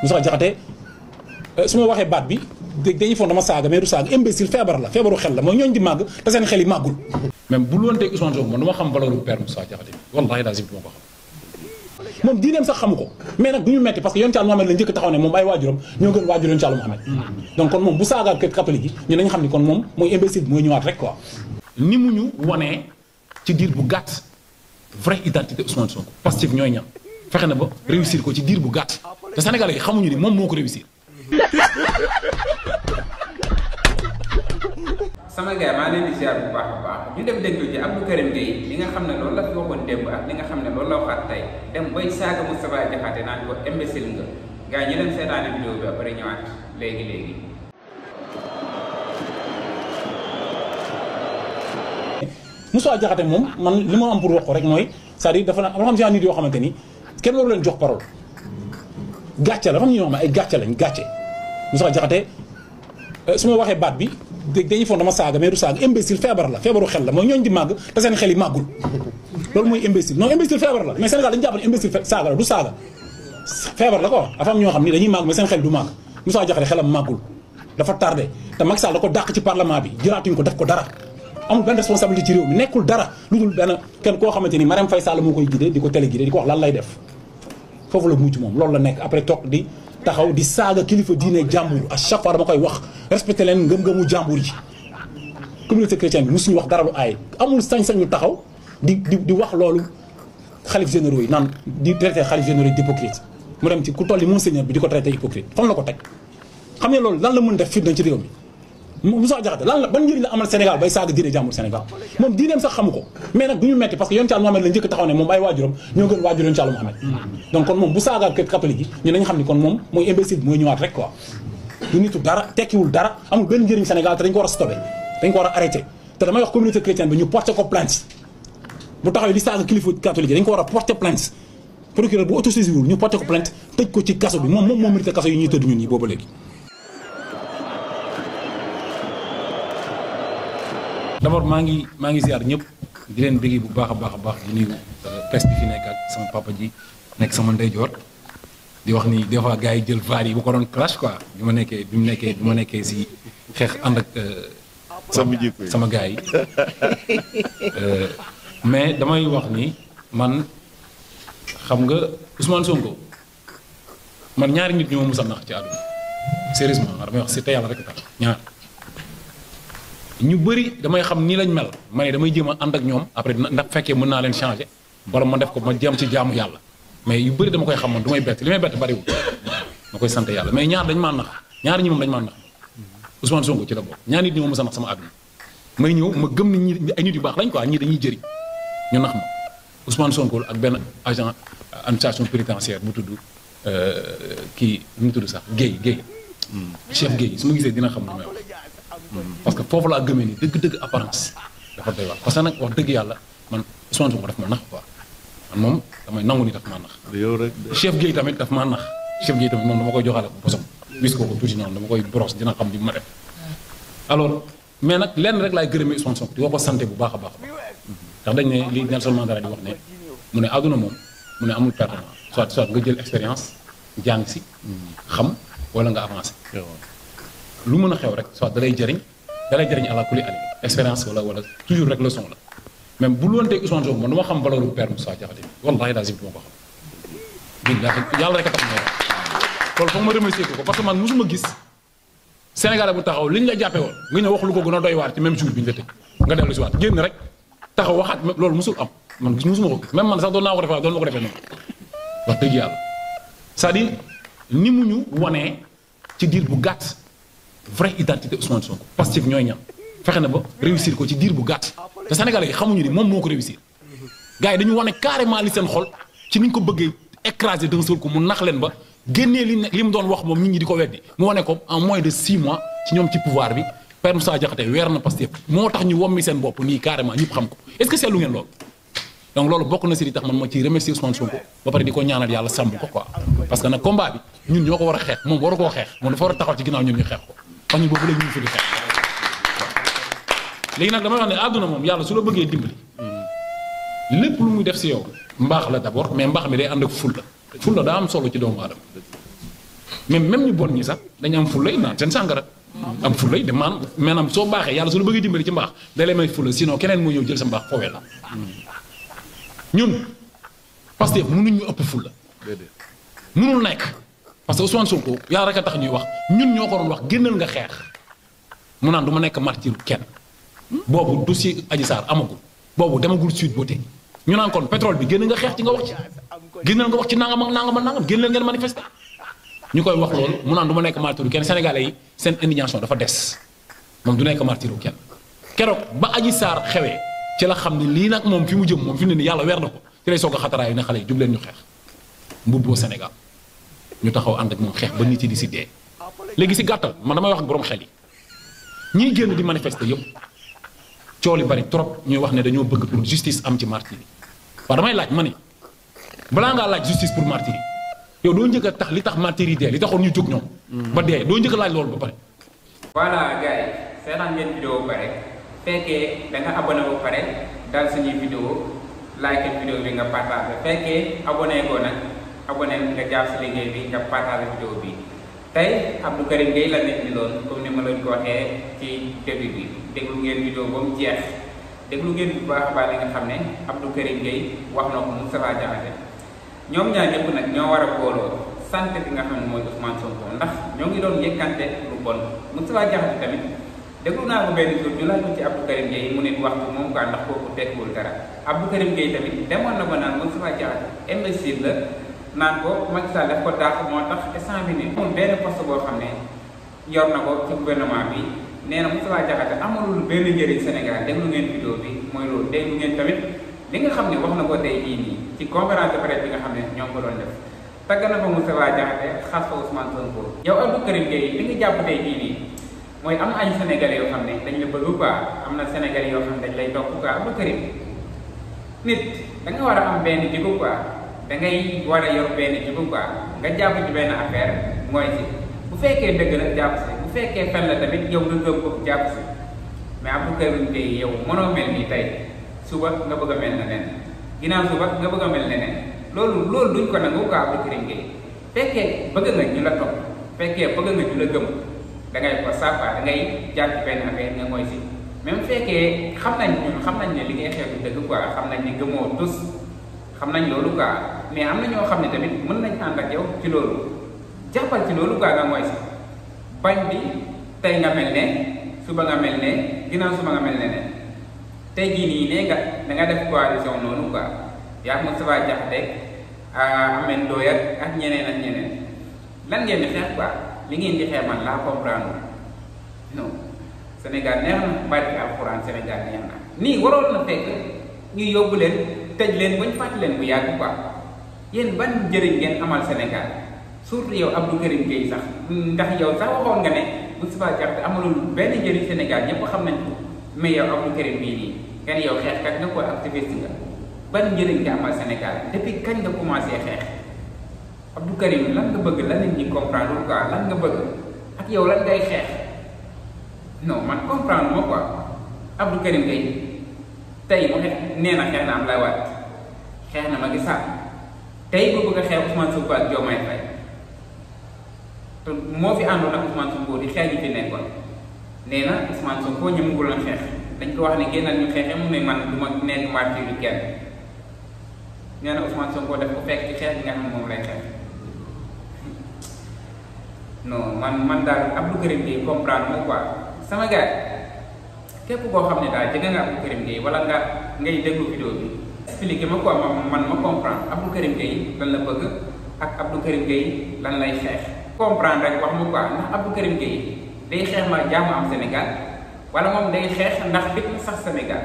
Moussa Diakhaté su ma waxee baat bi dañuy foog dama saaga mais du saaga imbécile feebar la feebaru xel la mooy ñooñu di màgg te seen xel yi màggul. même bu loon teg Ousmane Sonko man du ma xam valeur bu père Moussa Diakhaté wallahi lazim du ma ko xam. moom diineem sax xamu ko mais nag du ñu metti parce que yoon Yàlla Muhammad la njëkk taxaw ne moom ay waajuram ñoo gën waajur yoon Yàlla Muhammad donc kon moom bu saaga catholique yi ñu nañ xam ni kon moom mooy imbécile bi mooy ñëwaat rek quoi. ni mu ñu wanee ci diir bu gàtt vraie identité Ousmane Sonko Pastef ñooy ñam fexe na ba réussir ko ci diir bu gàtt te Sénégalais yi xamuñu ni moom moo ko réussir. sama gars maa leen di ziar bu baax a baax ñu dem déglu ji Abdou Karim Gueye li nga xam ne loolu la fi waxoon démb ak li nga xam ne loolu la waxaat tey dem bay saaga Moustapha Diakhaté naan ko imbécile nga gars ñi leen seetaane vidéo bi après ñëwaat léegi. Moustapha Diakhaté moom man li ma am pour wax ko rek mooy c'est-à-dire dafa na xam si nit yoo xamante ni kenn waru leen jox parole gàcce la dafa am ñoo xam ne ay gàcce lañ gàcce Moustapha Diakhaté su ma waxee baat bi dañuy foog dama saaga mais du saaga imbécile feebar la feebaru xel la mooy ñooñu di màgg te seen xel yi màggul loolu mooy imbécile non imbécile feebar la mais Sénégal dañu jàpp ne imbécile saaga la du saaga feebar la ko dafa am ñoo xam ni dañuy màgg mais seen xel du màgg Moustapha Diakhaté xelam màggul dafa tardé te Macky Sall da ko dàq ci parlement bi jëlaatuñ ko def ko dara amul benn responsabilité ci réew mi nekkul dara lu dul benn kenn koo xamante ni Marème Faye Sall moo koy guidé di ko télé guidé di ko wax lan lay def foofu la mucc moom loolu la nekk après toog di taxaw di saaga kilifa diine jàmbur à chaque fois dama koy wax respecté leen ngëm-ngëmu jàmbur yi communauté chrétienne bi musuñu wax dara lu aay amul sañ-sañu taxaw di wax loolu xalif généraux yi naan di traité xalif généraux yi d'hypocrite mu dem ci ku toll ni monseigneur bi di ko traité hypocrite fan la ko teg xam ne loolu lan la mën def fitna ci réew mi Moustapha Diakhaté lan la ban njëriñ la amal Sénégal bay saaga diine jàmbur Sénégal moom diineem sax xamu ko mais nag du ñu metti parce que yoon Yàlla Muhammad la njëkk taxaw ne moom ay waajuram ñoo gën waajur yoon Yàlla Muhammad donc kon moom bu saaga catholique yi ñu nañ xam ni kon moom mooy imbécile bi mooy ñëwaat rek quoi du nitu dara tekkiwul dara amul benn njëriñ Sénégal te dañ ko war a stoppé dañ ko war a arrêté te damay wax communauté chrétienne bi ñu porté ko plainte bu taxawee di saaga kilifa catholique yi dañ ko war a porté plainte procureur bu autosaisir ñu porté ko plainte tëj ko ci kaso bi moom moo mérité kaso yi ñuy tëdd ñun ñi booba léegi. d'abord maa ngi ziar ñëpp di leen bëgg bu baax a baax di nuyu presse bi fi nekk ak sama papa ji nekk sama ndeyjoor di wax ni des fois gars yi jël vaar yi bu ko doon clash quoi bi ma nekkee si xeex ànd ak sama gars yi mais damay wax ni man xam nga Ousmane Sonko man ñaari nit ñoo mës a nax ci àdduna sérieusement damay wax si te yàlla rek tax ñaar ñu bëri damay xam nii lañ mel ma ne damay jéem a ànd ak ñoom après ndax fekkee mën naa leen changer wala ma def ko ma jéem ci jaamu yàlla mais yu bëri dama koy xam man du may bett li may bett bariwul ma koy sant yàlla mais ñaar dañ maa nax ñaar ñi moom dañ maa nax Ousmane Sonko ci la bokk ñaar nit ñi moom mës a nax sama àdduna may ñëw ma gëm ni ñi ay nit yu baax lañ quoi ñii dañuy jëriñ ñu nax ma Ousmane Sonko ak benn agent administration pénitentiaire bu tudd kii nu mu tudd sax Guèye chef Guèye su ma gisee dina xam lu may wax parce que foofu laa gëmee ni dëgg-dëgg apparence dafa doy waar parce que nag wax dëgg yàlla man Ousmane Sonko daf ma nax quoi man moom damay nangu ni daf maa nax. chef Guèye tamit daf maa nax chef Guèye tamit moom dama koy joxaale bosom wis ko tuuti noonu dama koy brosse dina xam li ma def. alors mais nag lenn rek laay gërëmee Ousmane Sonko di ko santé bu baax a baax ndax dañ ne li Nelson Mandela di wax ne mu ne àdduna moom mu ne amul pertement soit nga jël expérience jàng si xam wala nga avancé. lu mën a xew rek soit dalay jëriñ àla kuli ali expérience wala toujours rek leçon la même bu loon teg Ousmane Sonko man du ma xam valeur bu père Moussa Diakhaté wallahi lazim du ma ko xam billahi yàlla rek a tax may loolu foog ma remercier ko parce que man mosuma gis Sénégalais bu taxaw li ñu la jàppee woon nga ñëw wax lu ko gën a doy waar ci même jour bi ñu la tëj nga dellu si waat génn rek taxaw waxaat loolu mosul am man mosuma ko gis même man sax doon naa ko defee doon ma ko defee noonu wax dëgg yàlla c'est-à-dire ni mu ñu wanee ci diir bu gàtt vraie identité Ousmane Sonko Pastef ñooy ñam fexe na ba réussir ko ci diir bu gàtt te Sénégalais yi xamuñu ni moom moo ko réussir gars yi dañu wane carrément li seen xol ci niñ ko bëggee écraser d'un seul coup mu nax leen ba génnee li mu doon wax moom nit ñi di ko weddi mu wane ko en moins de 6 mois ci ñoom ci pouvoir bi Père Moussa Diakhaté weer na Pastef moo tax ñu wommi seen bopp nii carrément ñëpp xam ko est-ce que seetlu ngeen loolu donc loolu bokk na si li tax man ma ciy remercier Ousmane Sonko ba pare di ko ñaanal yàlla sàmm ko quoi parce que nag combat bi ñun ñoo ko war a xeex moom waru koo xeex moom dafa war a taxaw ci ginnaaw ñun ñu xeex ko parce que ñun boobu léegi ñu fi di xeex léegi nag damay wax ne àdduna moom yàlla su la bëggee dimbali lépp lu muy def si yow mbaax la d'abord mais mbaax mi day ànd ak fulla daa am solo ci doomu aadama même ñu bon ñi sax dañu am fulla naan seen sàngara am fulla de maanaam soo baaxee yàlla su la bëggee dimbali ci mbaax day lay may fulla sinon keneen moo ñëw jël sa mbaax foowee la ñun Pastef mënuñ ñu ëpp fulla mënul nekk parce que Ousmane Sonko yaa rek a tax ñuy wax ñun ñoo ko doon wax génnal nga xeex mu naan du ma nekk martyr kenn boobu dossier Adji Sarr amagul boobu demagul Sweet Beauté ñu naan kon pétrole bi génn nga xeex ci nga wax ci génnal nga wax ci nangam ak nangam ak nangam génnal ngeen manifester ñu koy wax loolu mu naan du ma nekk martyr kenn sénégalais yi seen indignation dafa des moom du nekk martyr kenn keroog ba Adji Sarr xewee ci la xam ne lii nag moom fi mu jëm moom fi mu ne nii yàlla weer na ko ci lay soog a xataraayu ne xale yi jub leen ñu xeex mbubboo Sénégal ñu taxaw ànd ak moom xeex ba nit yi di si dee léegi si gàttal man damay wax ak borom xel yi ñiy génn di manifester yëpp coow li bari trop ñuy wax ne dañoo bëgg pour justice am ci martyr yi waaw damay laaj ma ni balaa ngaa laaj justice pour martyr yi yow doo njëkk a tax li tax martyr yi dee li taxoon ñu jóg ñoom. ba dee doo njëkk a laaj loolu ba pare. voilà gars yi seetaan ngeen vidéo ba pare fekkee da nga abonné ba pare dal suñuy vidéo like vidéo bi nga partagé fekkee abonné ko nag abonné nga jaar si liggéey bi nga partagé vidéo bi tey Abdou Karim Gueye la nit ñi loon comme ni ma leen ko waxee ci début bi déglu ngeen vidéo ba mu jeex déglu ngeen bu baax a baax li nga xam ne Abdou Karim Gueye wax na ko Moustapha Diakhaté ñoom ñaar ñëpp nag ñoo war a booloo sant bi nga xam ne mooy Ousmane Sonko ndax ñoo ngi doon yëkkante lu bon Moustapha Diakhaté tamit déglu naa ko benn jour ñu laaj ko ci Abdou Karim Gueye mu ne wax ko moom quoi ndax kooku tekkiwul dara Abdou Karim Gueye tamit demoon na ba naan Moustapha Diakhaté imbécile la naan ko Macky Sall daf ko dàq moo tax instant bi nii amul benn poste boo xam ne yor na ko ci gouvernement bi nee na Moustapha Diakhaté amalul benn njëriñ Sénégal déglu ngeen vidéo bi mooy loolu déglu ngeen tamit li nga xam ne wax na ko tey jii nii ci conférence de presse bi nga xam ne ñoo ko doon def tagg na ko Moustapha Diakhaté xas ko Ousmane Sonko yow Abdou Karim Gueye li nga jàpp tey jii nii mooy am na ay sénégalais yoo xam ne dañ la bëgg quoi am na sénégalais yoo xam ne dañ lay topp quoi Abdou Karim nit da nga war a am benn jikko quoi da ngay war a yor benn jikko quoi nga jàpp ci benn affaire mooy si bu fekkee dëgg la jàpp si bu fekkee fen la tamit yow nga gëm ko jàpp si mais Abdou Karim Gueye yow mënoo mel nii tey suba nga bëgg a mel ne nen ginnaaw suba nga bëgg a mel ne nen loolu duñ ko nangu quoi Abdou Karim Gueye fekkee bëgg nga ñu la topp fekkee bëgg nga ñu la gëm da ngay ko sàppa da ngay jàpp benn affaire nga mooy si même fekkee xam nañ ne li ngay xeetu dëgg quoi xam nañ ni gëmoo tus xam nañ loolu quoi mais am na ñoo xam ne tamit mën nañ ànd ak yow ci loolu jàppal ci loolu quoi nga mooy si bañ bi tey nga mel ne suba nga mel ne ginnaaw suba nga mel ne ne tey jii nii nee nga da nga def coalition noonu quoi yaa Moustapha Diakhaté Ameth Ndoye ak ñeneen lan ngeen di xeex quoi li ngeen di xeex man laa comprendre non Sénégal neex na barke alxuraan Sénégal neex na nii waroon na fekk ñu yóbbu leen tëj leen bañ fàttali leen bu yàgg quoi yéen ban njëriñ ngeen amal Sénégal surtout yow Abdou Karim Gueye sax ndax yow sax waxoon nga ne Moustapha Diakhaté amalul benn njëriñ Sénégal ñëpp xam nañ ko mais yow Abdou Karim bii nii nga ne yow xeexkat nga ko activiste nga ban njëriñ nga amal Sénégal depuis kañ nga commencé xeex Abdou Karim lan nga bëgg lan nit ñi comprendre quoi lan nga bëgg ak yow lan ngay xeex non man comprendre moo quoi Abdou Karim Gueye tey mu nee na xeex na Abdoulaye Wade xeex na Macky Sall tey bu bëgg a xeex Ousmane Sonko ak Diomaye Faye te moo fi àndoon ak Ousmane Sonko di xeex ñi fi nekkoon nee na Ousmane Sonko ñu mu la xeex dañ ko wax ne génnal ñu xeexee mu ne man du ma nekk martyr du kenn nee na Ousmane Sonko daf ko fekk ci xeex bi nga xam ne moom lay xeex non man daal Abdou Karim Gueye comprendre moo quoi sama gars képp koo xam ne daal jege nga Abdou Karim Gueye wala nga ngay déglu vidéo bi expliqué ma quoi man ma comprendre Abdou Karim Gueye lan la bëgg ak Abdou Karim Gueye lan lay xeex comprendre rek wax ma quoi ndax Abdou Karim Gueye day xeex ma jàmm am Sénégal wala moom day xeex ndax fitna sax Sénégal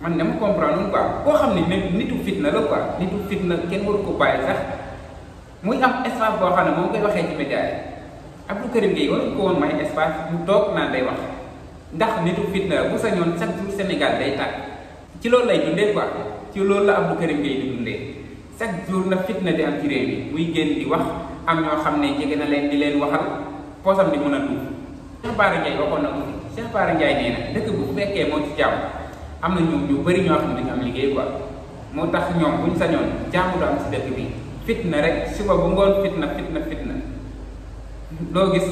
man dama comprendre noonu quoi koo xam ne nitu fitna la quoi nitu fitna kenn waru ko bàyyi sax muy am espace boo xam ne moom koy waxee ci média yi Abdou Karim Gueye waruñu ko woon may espace mu toog naan day wax ndax nitu fitna bu sañoon chaque jour Sénégal day tàkk ci loolu lay dundee quoi ci loolu la Abdou Karim Gueye di dundee chaque jour na fitna di am ci réew mi muy génn di wax am ñoo xam ne jege na leen di leen waxal poosam di mën a dugg Cheikh Bara Ndiaye waxoon na ko fi Cheikh Bara Ndiaye nee na dëkk bu fekkee moo ci jàmm am na ñu bëri ñoo xam ne dañu am liggéey quoi moo tax ñoom buñ sañoon jàmm du am si dëkk bi fitna rek suba bu ngoon fitna loo gis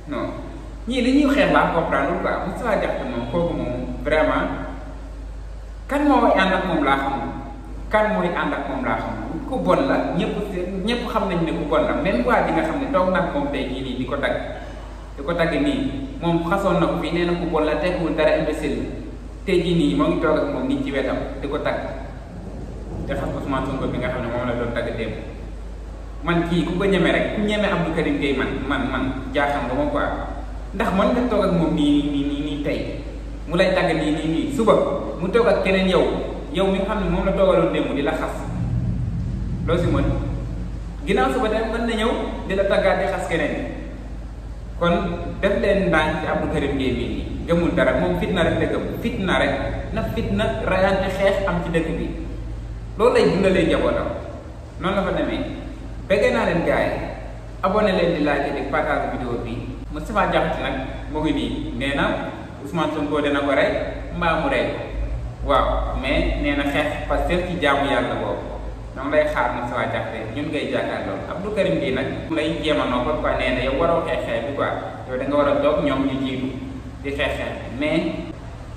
non ñii li ñuy xeex laa comprendre quoi Moustapha Diakhaté moom kooku moom vraiment kan mooy ànd ak moom laa xamul kan mooy ànd ak moom laa xamul ku bon la ñëpp xam nañ ne ku bon la même waa ji nga xam ne toog nag moom tey jii nii di ko tagg nii moom xasoon na ko fii nee na ku bon la teguwul dara imbécile tey jii nii moo ngi toog ak moom nit ci wetam di ko tagg te xam Ousmane Sonko bi nga xam ne moom la doon tagg démb man kii ku ko ñeme rek ku ñeme Abdou Karim Gueye man jaaxam nga moom quoi ndax mën nga toog ak moom nii tey mu lay tagg nii suba mu toog ak keneen yow mi nga xam ne moom la toogaloon démb di la xas loo si mën ginnaaw suba tamit mën na ñëw di la taggaat di xas keneen kon def leen ndaañ ci Abdou Karim Gueye bii nii gëmul dara moom fitna rek la gëm fitna rek na fitna rayante xeex am ci dëkk bi loolu lay dundalee njabootam noonu la fa demee bëggee naa leen gars yi abonné leen di like di partage vidéo bi Moustapha Diakhaté nag moo ngi nii nee na Ousmane Sonko dina ko rey mbaa mu rey waaw mais nee na xeex parce que ci jaamu yàlla boobu ñoom lay xaar Moustapha Diakhaté ñun ngay jàkkaarloo Abdou Karim Gueye nag mu lay jéem a noppal quoi nee na yow waroo xeex bi quoi yow da nga war a toog ñoom ñu jiitu di xeex mais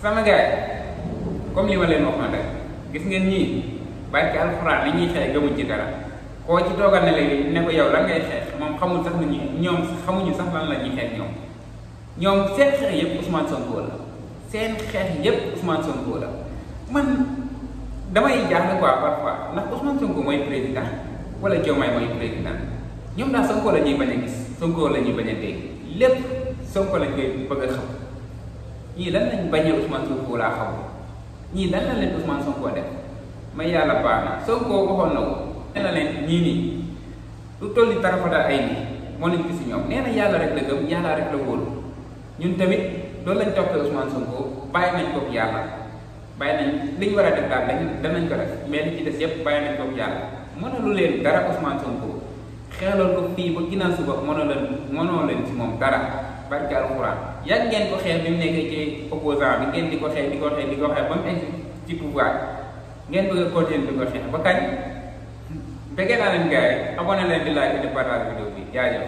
sama gars yi comme li ma leen waxoon rek gis ngeen ñii barke alxuraan li ñuy xeex gëmuñ ci dara koo ci toogal ne léegi ne ko yow lan ngay xeex moom xamul sax ni ñoom xamuñu sax lan la ñuy xeex ñoom seen xeex yëpp Ousmane Sonko la seen xeex yëpp Ousmane Sonko la man damay jaaxle quoi parfois ndax Ousmane Sonko mooy président wala Diomaye mooy président ñoom daal Sonko la ñuy bañ a gis Sonko la ñuy bañ a dégg lépp Sonko lañ koy bëgg a xam ñii lan lañ bañee Ousmane Sonko laa xam ñii lan la leen Ousmane Sonko def may yàlla baax na Sonko waxoon na ko nee na leen ñii nii lu toll ni tarafata ay nii moo leen gis ñoom nee na yàlla rek la gëm yàlla rek la wóolu ñun tamit loolu lañ toppee Ousmane Sonko bàyyi nañ ko yàlla bàyyi nañ li ñu war a def daal danañ ko def mais li ci des yëpp bàyyi nañ ko yàlla mënalu leen dara Ousmane Sonko xeexaloon ko fii ba ginnaaw suba mënoo leen ci moom dara barke alxuraan yàgg ngeen ko xeex bi mu nekkee ci opposant bi ngeen di ko xeex ba mu egg ci pouvoir ngeen bëgg a continuer di ko xeex ba kañ bëggee naa leen gars yi abonné leen di like di partage vidéo bi jaajëf